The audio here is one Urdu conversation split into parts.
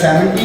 70।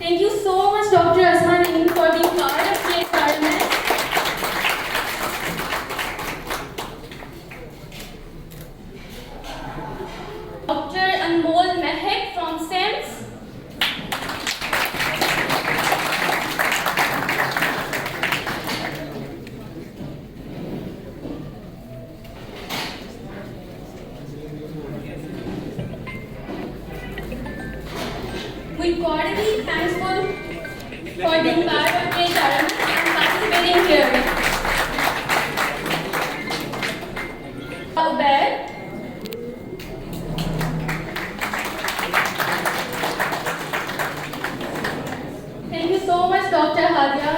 Thank you so much, Dr. Asma Naeem, for being part of the experiment. Dr. Anmol Mehak from SEMS. We cordially thankful for being part of the experiment and participating here. Albert. Thank you so much, Dr. Hadia,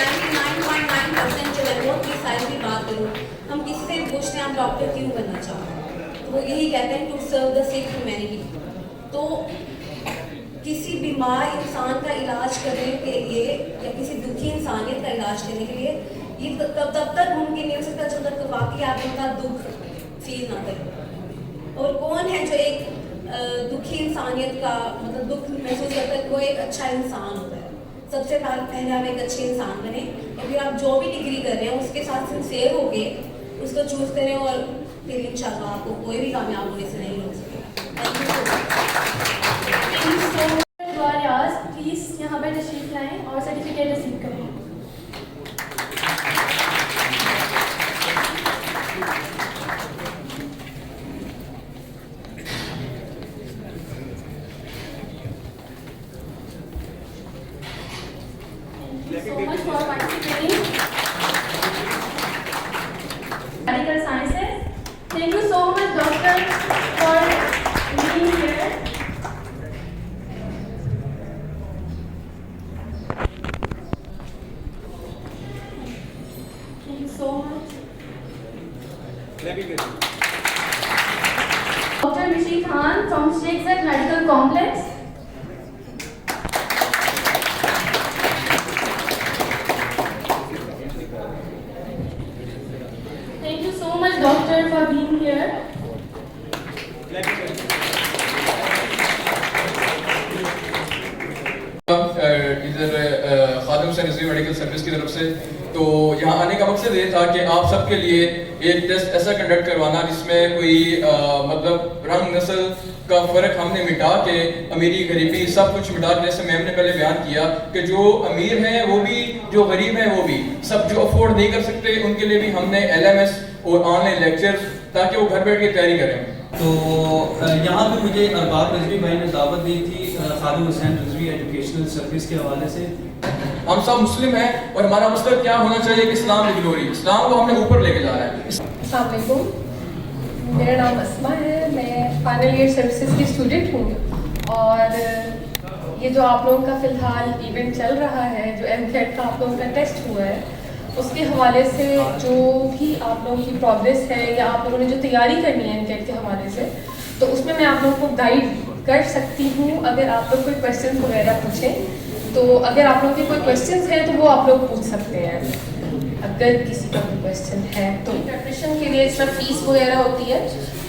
99.9 science کی بات کروں, ہم کسی سے پوچھتے ہیں آپ ڈاکٹر کیوں بننا چاہتے ہیں, تو وہ یہی کہتے ہیں ٹو سرو دا سک ہیومینٹی. تو کسی بیمار انسان کا علاج کرنے کے لیے یا کسی دکھی انسانیت کا علاج کرنے کے لیے یہ تب تک ممکن نہیں ہو سکتا جب تک واقعی آپ ان کا دکھ فیل نہ کریں. اور کون ہے جو ایک دکھی انسانیت کا مطلب دکھ محسوس کرتا ہے, وہ ایک اچھا انسان ہوتا ہے. سب سے پہلے آپ ایک اچھے انسان بنیں, اور پھر آپ جو بھی ڈگری کر رہے ہیں اس کے ساتھ سنسیئر ہو کے اس کو چوز کریں, اور پھر انشاءاللہ آپ کو کوئی بھی کامیاب ہونے سے نہیں روک سکے. پلیز یہاں پہ تشریف لائیں اور سرٹیفکیٹ ریسیو کریں. So much for participating. Medical Sciences. Thank you so much, Doctor, for being here. Thank you so much. Dr. Rishi Khan from Sheikh Zayed Medical Complex. Thank you so much, Doctor, for being here. ادھر خادم سے نظیر میڈیکل سروس کی طرف سے تو یہاں آنے کا مقصد یہ تھا کہ آپ سب کے لیے ایک ٹیسٹ ایسا کنڈکٹ کروانا جس میں کوئی مطلب رنگ نسل کا فرق ہم نے مٹا کے امیری غریبی سب کچھ مٹا کے, جیسے میم نے پہلے بیان کیا کہ جو امیر ہیں وہ بھی, جو غریب ہیں وہ بھی, سب جو افورڈ نہیں کر سکتے ان کے لیے بھی ہم نے LMS اور آن لائن لیکچر تاکہ وہ گھر بیٹھ کے تیاری کریں. تو یہاں پہ مجھے ارباب رضوی بھائی نے دعوت دی تھی خادم حسین رضوی ایجوکیشنل سروس کے حوالے سے. ہم سب مسلم ہیں اور ہمارا مقصد کیا ہونا چاہیے کہ اسلام کی گلوری, اسلام کو ہم نے اوپر لے کے جا رہا ہے. السلام علیکم, میرا نام اسما ہے, میں فائنل ایئر سروسز کی اسٹوڈنٹ ہوں, اور یہ جو آپ لوگوں کا فی الحال ایونٹ چل رہا ہے, جو MCAT کا آپ لوگوں کا ٹیسٹ ہوا ہے, اس کے حوالے سے جو بھی آپ لوگوں کی پروگریس ہے یا آپ لوگوں نے جو تیاری کرنی ہے MCAT کے حوالے سے, تو اس میں میں آپ لوگوں کو گائیڈ کر سکتی ہوں. اگر آپ لوگ کوئی کویشچن وغیرہ پوچھیں تو اگر آپ لوگوں کے کوئی کویشچنس ہیں تو وہ آپ لوگ پوچھ سکتے ہیں, اگر کسی کا کوئی کویشچن ہے تو. پریپریشن کے لیے اس میں فیس وغیرہ ہوتی ہے,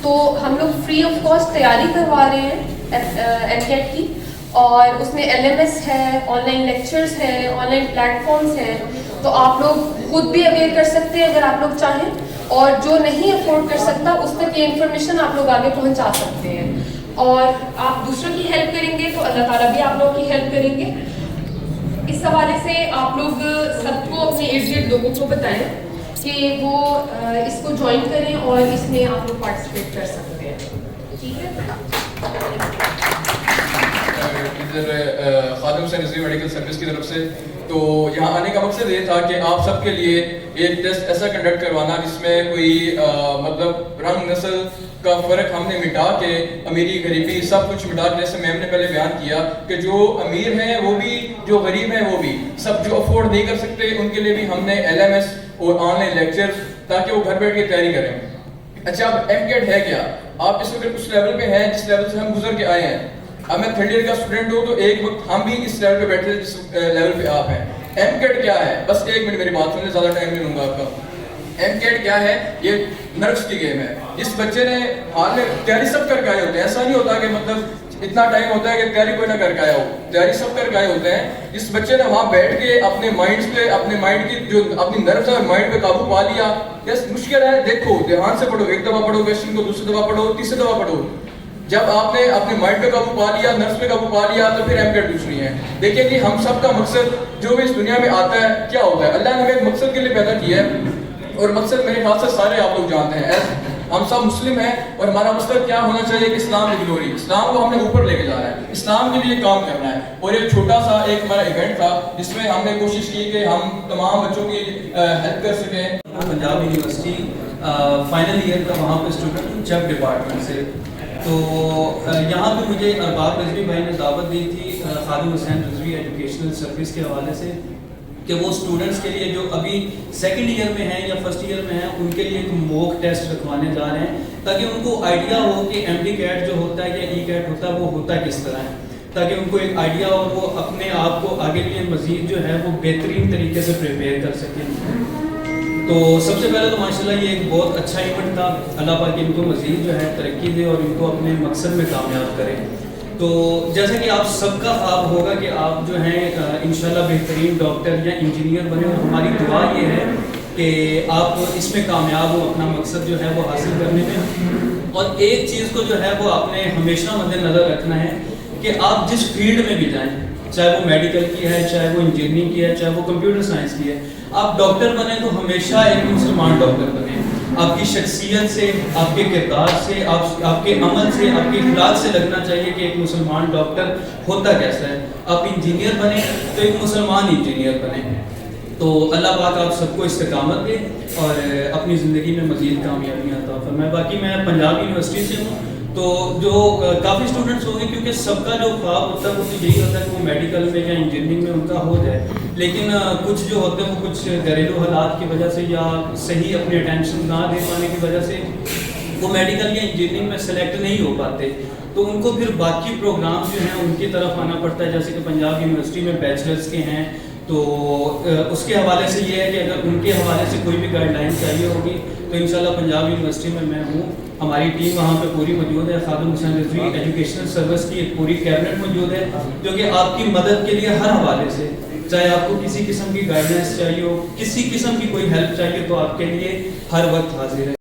تو ہم لوگ فری آف کاسٹ تیاری کروا رہے ہیں MCAT کی, اور اس میں LMS ہے, آن لائن لیکچرز ہیں, آن لائن پلیٹ فارمس ہیں, تو آپ لوگ خود بھی اویئر کر سکتے ہیں اگر آپ لوگ چاہیں, اور جو نہیں افورڈ کر سکتا اس تک یہ انفارمیشن آپ لوگ آگے پہنچا سکتے ہیں, اور آپ دوسروں کی ہیلپ کریں گے تو اللہ تعالیٰ بھی آپ لوگوں کی ہیلپ کریں گے. اس حوالے سے آپ لوگ سب کو اپنے ارد گرد لوگوں کو بتائیں کہ وہ اس کو جوائن کریں اور اس میں آپ لوگ پارٹیسپیٹ کر سکتے ہیں. ٹھیک ہے. ادھر خادم سے نظیر میڈیکل سروس کی طرف سے تو یہاں آنے کا مقصد یہ تھا کہ آپ سب کے لیے ایک ٹیسٹ ایسا کنڈکٹ کروانا جس میں کوئی مطلب رنگ نسل کا فرق ہم نے مٹا کے امیری غریبی سب کچھ مٹا کے, جیسے میم نے پہلے بیان کیا کہ جو امیر ہیں وہ بھی, جو غریب ہیں وہ بھی, سب جو افورڈ نہیں کر سکتے ان کے لیے بھی ہم نے LMS اور آن لائن لیکچر تاکہ وہ گھر بیٹھ کے تیاری کریں. اچھا, اب MCAT ہے کیا؟ آپ اس وقت اس لیول پہ ہیں جس لیول سے ہم گزر کے آئے ہیں. اب میں 3rd ایئر کا اسٹوڈنٹ ہوں, تو ایک وقت ہم بھی اس لیول پہ بیٹھے جس لیول پہ آپ ہیں. MCAT کیا ہے؟ بس 1 منٹ میری بات سن لیں, زیادہ ٹائم نہیں لوں گا آپ کا. MCAT کیا ہے؟ یہ نرس کی گیم ہے. جس بچے نے حال میں تیاری سب کر کے آئے ہوتے ہیں, ایسا نہیں ہوتا کہ مطلب اتنا ٹائم ہوتا ہے کہ تیاری کوئی نہ کر کے آیا ہو, تیاری سب کر کے آئے ہوتے ہیں. جس بچے نے وہاں بیٹھ کے اپنے مائنڈ پہ, اپنے مائنڈ کی جو اپنی نروس اور مائنڈ پہ قابو پا لیا. یس مشکل ہے, دیکھو دھیان سے پڑھو, ایک دفعہ پڑھو کویشچن کو, دوسری دفعہ پڑھو, تیسری دفعہ پڑھو. جب آپ نے اپنے مائنڈ پہ قابو پا لیا, نرس پہ قابو پا لیا, تو پھر MCAT پوچھنی ہے. دیکھیں کہ ہم سب کا مقصد جو بھی اس دنیا میں آتا ہے کیا ہوتا ہے, اللہ نے ہمیں ایک مقصد کے لیے پیدا کیا ہے, اور مقصد میرے خیال سے سارے آپ لوگ جانتے ہیں. ہم سب مسلم ہیں اور ہمارا مقصد کیا ہونا چاہیے کہ اسلام کی گلوری, اسلام کو ہم نے اوپر لے کے جا رہا ہے, اسلام کے لیے کام کرنا ہے. اور ایک چھوٹا سا ایک ہمارا ایونٹ تھا جس میں ہم نے کوشش کی کہ ہم تمام بچوں کی ہیلپ کر سکیں. پنجاب یونیورسٹی فائنل ایئر کا وہاں پہ اسٹوڈنٹ ہوں, جب ڈپارٹمنٹ سے. تو یہاں پہ مجھے ارباب رضوی بھائی نے دعوت دی تھی خادم حسین رضوی ایجوکیشنل سروس کے حوالے سے. کہ وہ اسٹوڈنٹس کے لیے جو ابھی سیکنڈ ایئر میں ہیں یا فرسٹ ایئر میں ہیں ان کے لیے ایک موک ٹیسٹ رکھوانے جا رہے ہیں تاکہ ان کو آئیڈیا ہو کہ ایم ڈی کیٹ جو ہوتا ہے یا ای کیٹ ہوتا ہے وہ ہوتا کس طرح ہے، تاکہ ان کو ایک آئیڈیا ہو اور وہ اپنے آپ کو آگے لیے مزید جو ہے وہ بہترین طریقے سے پریپیئر کر سکیں۔ تو سب سے پہلے تو ماشاءاللہ یہ ایک بہت اچھا ایونٹ تھا، اللہ پاک ان کو مزید جو ہے ترقی دے اور ان کو اپنے مقصد میں کامیاب کرے۔ تو جیسا کہ آپ سب کا خواب ہوگا کہ آپ جو ہیں انشاءاللہ بہترین ڈاکٹر یا انجینئر بنے، اور ہماری دعا یہ ہے کہ آپ اس میں کامیاب ہو اپنا مقصد جو ہے وہ حاصل کرنے میں۔ اور ایک چیز کو جو ہے وہ آپ نے ہمیشہ مد نظر رکھنا ہے کہ آپ جس فیلڈ میں بھی جائیں، چاہے وہ میڈیکل کی ہے، چاہے وہ انجینئرنگ کی ہے، چاہے وہ کمپیوٹر سائنس کی ہے، آپ ڈاکٹر بنیں تو ہمیشہ ایک مسلمان ڈاکٹر بنیں۔ آپ کی شخصیت سے، آپ کے کردار سے، آپ کے عمل سے، آپ کے اخلاق سے لگنا چاہیے کہ ایک مسلمان ڈاکٹر ہوتا کیسا ہے۔ آپ انجینئر بنیں تو ایک مسلمان انجینئر بنیں۔ تو اللہ پاک آپ سب کو استقامت دے اور اپنی زندگی میں مزید کامیابیاں عطا فرمائے۔ باقی میں پنجاب یونیورسٹی سے ہوں، تو جو کافی اسٹوڈنٹس ہوں گے کیونکہ سب کا جو خواب ہوتا ہے وہ تو یہی ہوتا ہے کہ وہ میڈیکل میں یا انجینئرنگ میں ان کا ہو جائے، لیکن کچھ جو ہوتے ہیں وہ کچھ گھریلو حالات کی وجہ سے یا صحیح اپنی اٹینشن نہ دے پانے کی وجہ سے وہ میڈیکل یا انجینئرنگ میں سلیکٹ نہیں ہو پاتے، تو ان کو پھر باقی پروگرامز جو ہیں ان کی طرف آنا پڑتا ہے، جیسے کہ پنجاب یونیورسٹی میں بیچلرز کے ہیں، تو اس کے حوالے سے یہ ہے کہ اگر ان کے حوالے سے کوئی بھی گائیڈ لائن چاہیے ہوگی تو انشاءاللہ پنجاب یونیورسٹی میں ہوں، ہماری ٹیم وہاں پہ پوری موجود ہے، خادم حسین رضوی ایجوکیشنل سروس کی ایک پوری کیبنٹ موجود ہے جو کہ آپ کی مدد کے لیے ہر حوالے سے، چاہے آپ کو کسی قسم کی گائیڈنس چاہیے ہو، کسی قسم کی کوئی ہیلپ چاہیے تو آپ کے لیے ہر وقت حاضر ہے۔